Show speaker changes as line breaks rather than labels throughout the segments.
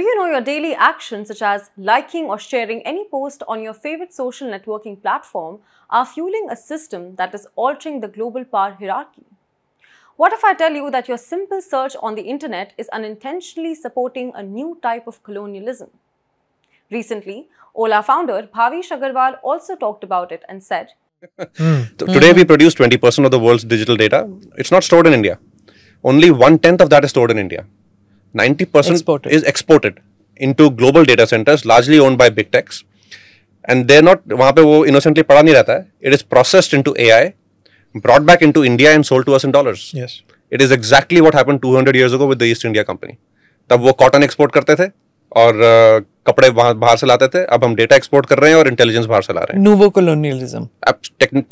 Do you know your daily actions such as liking or sharing any post on your favorite social networking platform are fueling a system that is altering the global power hierarchy? What if I tell you that your simple search on the internet is unintentionally supporting a new type of colonialism? Recently, Ola founder Bhavish Agarwal also talked about it and said,
Today we produce 20% of the world's digital data. It's not stored in India. Only 1/10 of that is stored in India. 90% is exported into global data centers, largely owned by big techs. And they're not, वहाँ पे वो innocently पड़ा नहीं रहता है. It is processed into AI, brought back into India and sold to us in dollars.
Yes.
It is exactly what happened 200 years ago with the East India Company. तब वो cotton export करते थे और कपड़े बाहर से लाते थे. अब हम data export कर रहे हैं और intelligence बाहर से ला रहे हैं.
Neo-colonialism.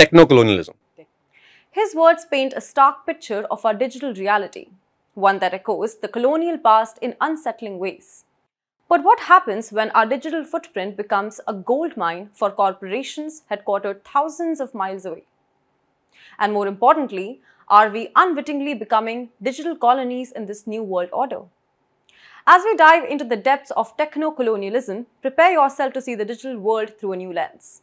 Techno-colonialism.
His words paint a stark picture of our digital reality, one that echoes the colonial past in unsettling ways. But what happens when our digital footprint becomes a gold mine for corporations headquartered thousands of miles away? And more importantly, are we unwittingly becoming digital colonies in this new world order? As we dive into the depths of techno-colonialism, prepare yourself to see the digital world through a new lens.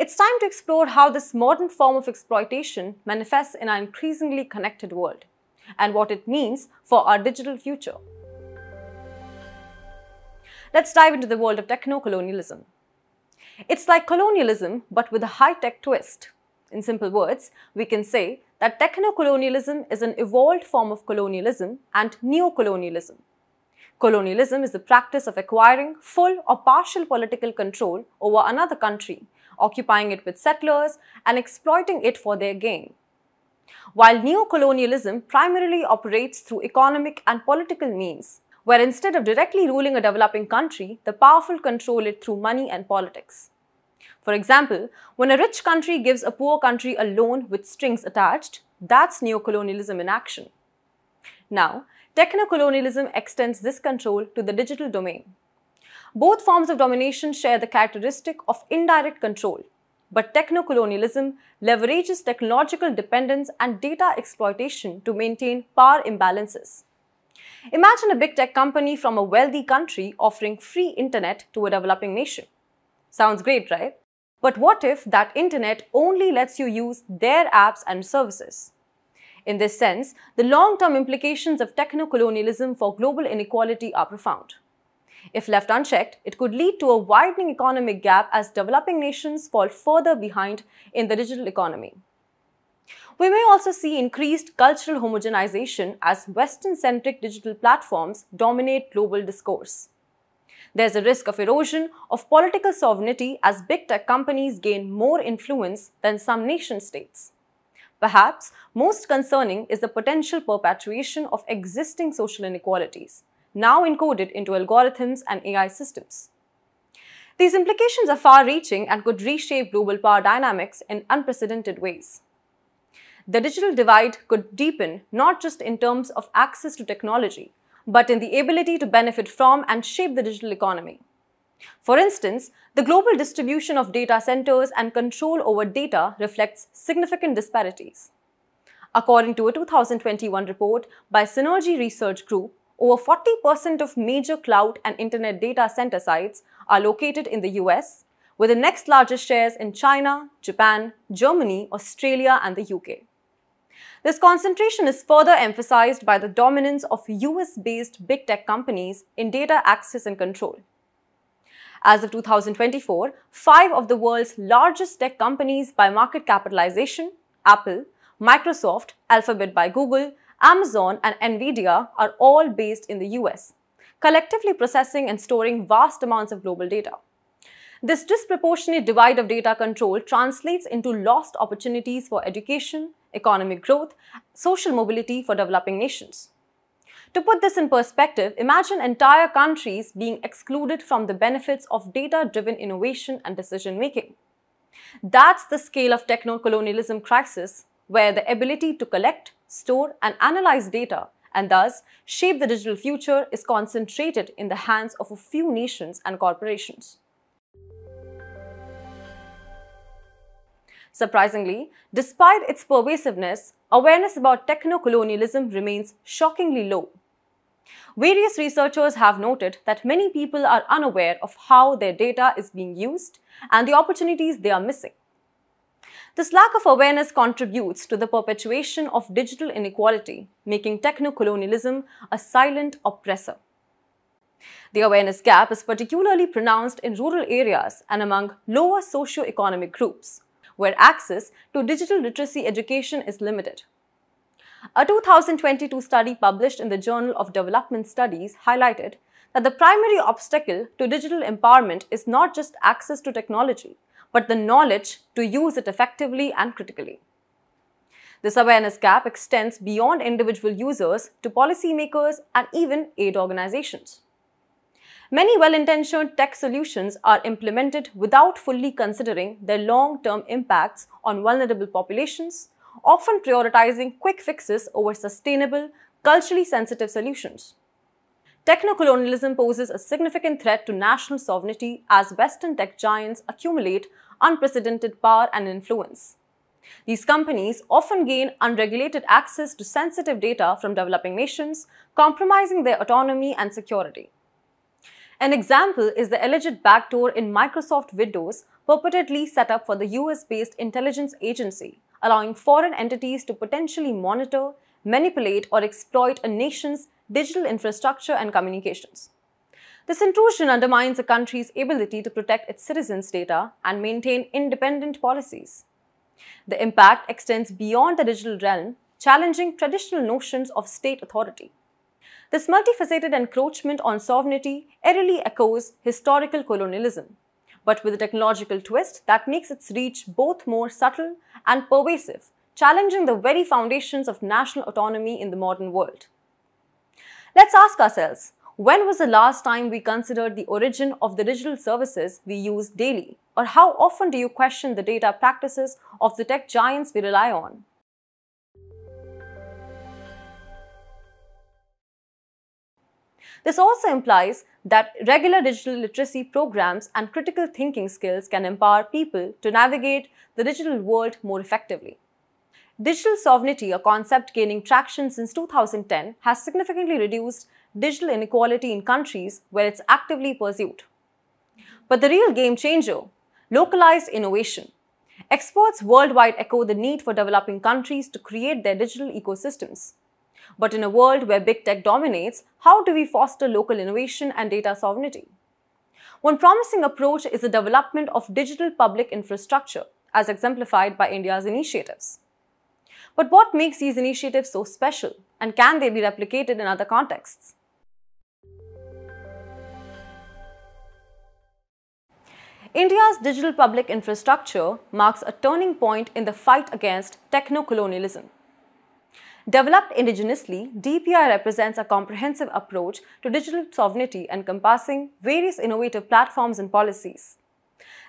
It's time to explore how this modern form of exploitation manifests in our increasingly connected world, and what it means for our digital future. Let's dive into the world of techno-colonialism. It's like colonialism, but with a high-tech twist. In simple words, we can say that techno-colonialism is an evolved form of colonialism and neo-colonialism. Colonialism is the practice of acquiring full or partial political control over another country, occupying it with settlers and exploiting it for their gain. While neo-colonialism primarily operates through economic and political means, where instead of directly ruling a developing country, the powerful control it through money and politics. For example, when a rich country gives a poor country a loan with strings attached, that's neo-colonialism in action. Now, techno-colonialism extends this control to the digital domain. Both forms of domination share the characteristic of indirect control, but techno-colonialism leverages technological dependence and data exploitation to maintain power imbalances. Imagine a big tech company from a wealthy country offering free internet to a developing nation. Sounds great, right? But what if that internet only lets you use their apps and services? In this sense, the long-term implications of techno-colonialism for global inequality are profound. If left unchecked, it could lead to a widening economic gap as developing nations fall further behind in the digital economy. We may also see increased cultural homogenization as Western-centric digital platforms dominate global discourse. There's a risk of erosion of political sovereignty as big tech companies gain more influence than some nation-states. Perhaps most concerning is the potential perpetuation of existing social inequalities, now encoded into algorithms and AI systems. These implications are far-reaching and could reshape global power dynamics in unprecedented ways. The digital divide could deepen not just in terms of access to technology, but in the ability to benefit from and shape the digital economy. For instance, the global distribution of data centers and control over data reflects significant disparities. According to a 2021 report by Synergy Research Group, over 40% of major cloud and internet data center sites are located in the US, with the next largest shares in China, Japan, Germany, Australia, and the UK. This concentration is further emphasized by the dominance of US-based big tech companies in data access and control. As of 2024, 5 of the world's largest tech companies by market capitalization, Apple, Microsoft, Alphabet by Google, Amazon, and Nvidia are all based in the US, collectively processing and storing vast amounts of global data. This disproportionate divide of data control translates into lost opportunities for education, economic growth, social mobility for developing nations. To put this in perspective, imagine entire countries being excluded from the benefits of data-driven innovation and decision-making. That's the scale of techno-colonialism crisis, where the ability to collect, store, and analyze data, and thus shape the digital future, is concentrated in the hands of a few nations and corporations. Surprisingly, despite its pervasiveness, awareness about techno-colonialism remains shockingly low. Various researchers have noted that many people are unaware of how their data is being used and the opportunities they are missing. This lack of awareness contributes to the perpetuation of digital inequality, making techno-colonialism a silent oppressor. The awareness gap is particularly pronounced in rural areas and among lower socio-economic groups, where access to digital literacy education is limited. A 2022 study published in the Journal of Development Studies highlighted that the primary obstacle to digital empowerment is not just access to technology, but the knowledge to use it effectively and critically. This awareness gap extends beyond individual users to policymakers and even aid organizations. Many well-intentioned tech solutions are implemented without fully considering their long-term impacts on vulnerable populations, often prioritizing quick fixes over sustainable, culturally sensitive solutions. Techno-colonialism poses a significant threat to national sovereignty as Western tech giants accumulate unprecedented power and influence. These companies often gain unregulated access to sensitive data from developing nations, compromising their autonomy and security. An example is the alleged backdoor in Microsoft Windows purportedly set up for the US-based intelligence agency, allowing foreign entities to potentially monitor, manipulate, or exploit a nation's digital infrastructure and communications. This intrusion undermines a country's ability to protect its citizens' data and maintain independent policies. The impact extends beyond the digital realm, challenging traditional notions of state authority. This multifaceted encroachment on sovereignty eerily echoes historical colonialism, but with a technological twist that makes its reach both more subtle and pervasive, challenging the very foundations of national autonomy in the modern world. Let's ask ourselves, when was the last time we considered the origin of the digital services we use daily? Or how often do you question the data practices of the tech giants we rely on? This also implies that regular digital literacy programs and critical thinking skills can empower people to navigate the digital world more effectively. Digital sovereignty, a concept gaining traction since 2010, has significantly reduced digital inequality in countries where it's actively pursued. But the real game changer, localized innovation. Experts worldwide echo the need for developing countries to create their digital ecosystems. But in a world where big tech dominates, how do we foster local innovation and data sovereignty? One promising approach is the development of digital public infrastructure, as exemplified by India's initiatives. But what makes these initiatives so special, and can they be replicated in other contexts? India's digital public infrastructure marks a turning point in the fight against techno-colonialism. Developed indigenously, DPI represents a comprehensive approach to digital sovereignty encompassing various innovative platforms and policies.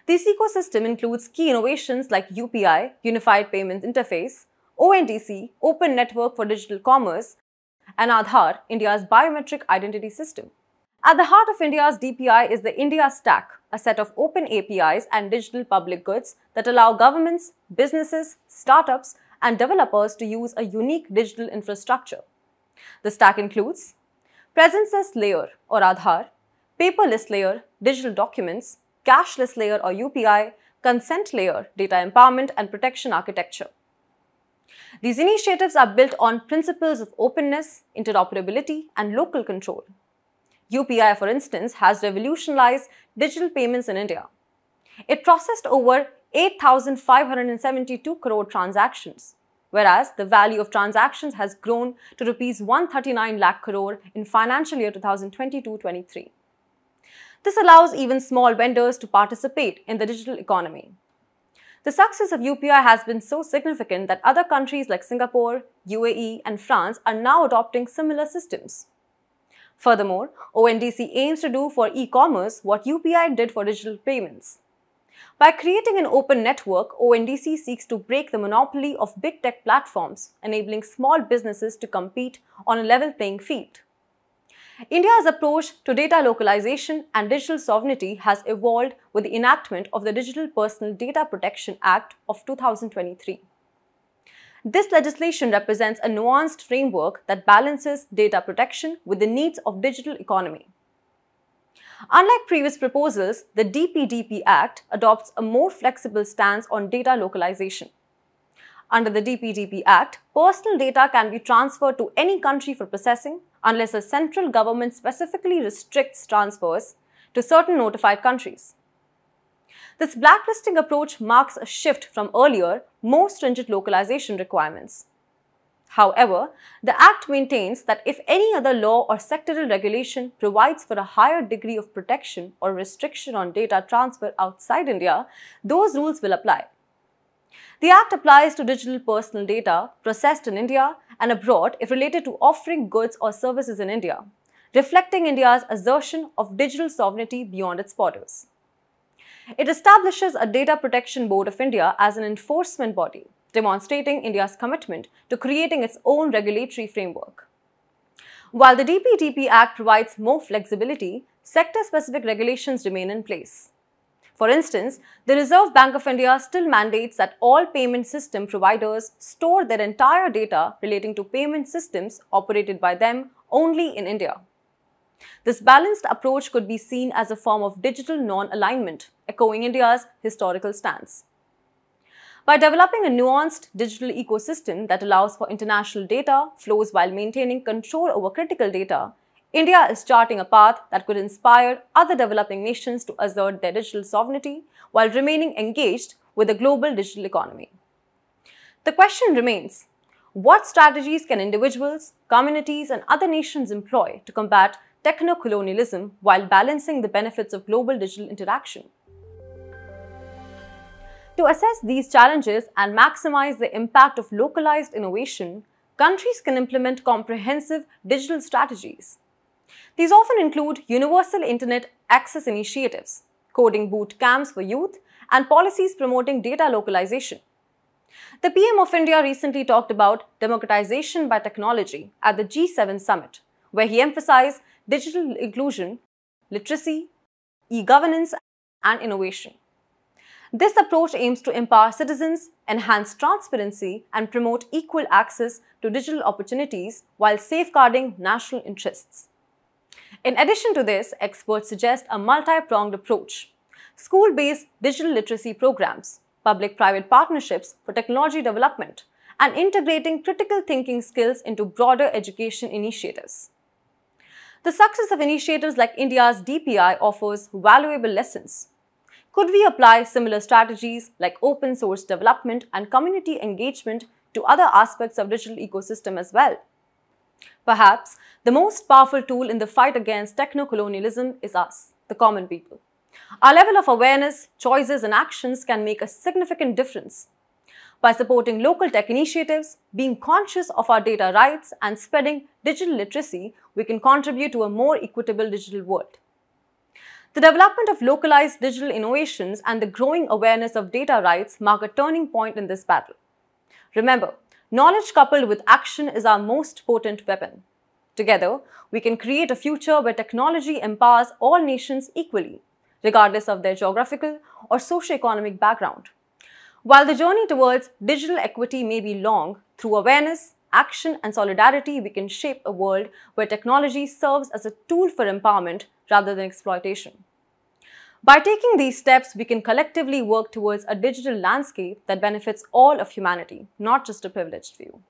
This ecosystem includes key innovations like UPI, Unified Payment Interface, ONDC, Open Network for Digital Commerce, and Aadhaar, India's biometric identity system. At the heart of India's DPI is the India Stack, a set of open APIs and digital public goods that allow governments, businesses, startups, and developers to use a unique digital infrastructure. The stack includes presenceless layer or Aadhaar, paperless layer, digital documents, cashless layer or UPI, consent layer, data empowerment and protection architecture. These initiatives are built on principles of openness, interoperability, and local control. UPI, for instance, has revolutionized digital payments in India. It processed over 8,572 crore transactions, whereas the value of transactions has grown to Rs 139 lakh crore in financial year 2022-23. This allows even small vendors to participate in the digital economy. The success of UPI has been so significant that other countries like Singapore, UAE, and France are now adopting similar systems. Furthermore, ONDC aims to do for e-commerce what UPI did for digital payments. By creating an open network, ONDC seeks to break the monopoly of big tech platforms, enabling small businesses to compete on a level playing field. India's approach to data localization and digital sovereignty has evolved with the enactment of the Digital Personal Data Protection Act of 2023. This legislation represents a nuanced framework that balances data protection with the needs of digital economy. Unlike previous proposals, the DPDP Act adopts a more flexible stance on data localization. Under the DPDP Act, personal data can be transferred to any country for processing unless a central government specifically restricts transfers to certain notified countries. This blacklisting approach marks a shift from earlier, more stringent localization requirements. However, the Act maintains that if any other law or sectoral regulation provides for a higher degree of protection or restriction on data transfer outside India, those rules will apply. The Act applies to digital personal data processed in India and abroad if related to offering goods or services in India, reflecting India's assertion of digital sovereignty beyond its borders. It establishes a Data Protection Board of India as an enforcement body, demonstrating India's commitment to creating its own regulatory framework. While the DPDP Act provides more flexibility, sector-specific regulations remain in place. For instance, the Reserve Bank of India still mandates that all payment system providers store their entire data relating to payment systems operated by them only in India. This balanced approach could be seen as a form of digital non-alignment, echoing India's historical stance. By developing a nuanced digital ecosystem that allows for international data flows while maintaining control over critical data, India is charting a path that could inspire other developing nations to assert their digital sovereignty while remaining engaged with the global digital economy. The question remains, what strategies can individuals, communities, and other nations employ to combat techno-colonialism while balancing the benefits of global digital interaction? To assess these challenges and maximize the impact of localized innovation, countries can implement comprehensive digital strategies. These often include universal internet access initiatives, coding boot camps for youth, and policies promoting data localization. The PM of India recently talked about democratization by technology at the G7 summit, where he emphasized digital inclusion, literacy, e-governance, and innovation. This approach aims to empower citizens, enhance transparency, and promote equal access to digital opportunities while safeguarding national interests. In addition to this, experts suggest a multi-pronged approach: school-based digital literacy programs, public-private partnerships for technology development, and integrating critical thinking skills into broader education initiatives. The success of initiatives like India's DPI offers valuable lessons. Could we apply similar strategies like open source development and community engagement to other aspects of digital ecosystem as well? Perhaps the most powerful tool in the fight against techno-colonialism is us, the common people. Our level of awareness, choices, and actions can make a significant difference. By supporting local tech initiatives, being conscious of our data rights, and spreading digital literacy, we can contribute to a more equitable digital world. The development of localized digital innovations and the growing awareness of data rights mark a turning point in this battle. Remember, knowledge coupled with action is our most potent weapon. Together, we can create a future where technology empowers all nations equally, regardless of their geographical or socio-economic background. While the journey towards digital equity may be long, through awareness, action, and solidarity, we can shape a world where technology serves as a tool for empowerment rather than exploitation. By taking these steps, we can collectively work towards a digital landscape that benefits all of humanity, not just a privileged few.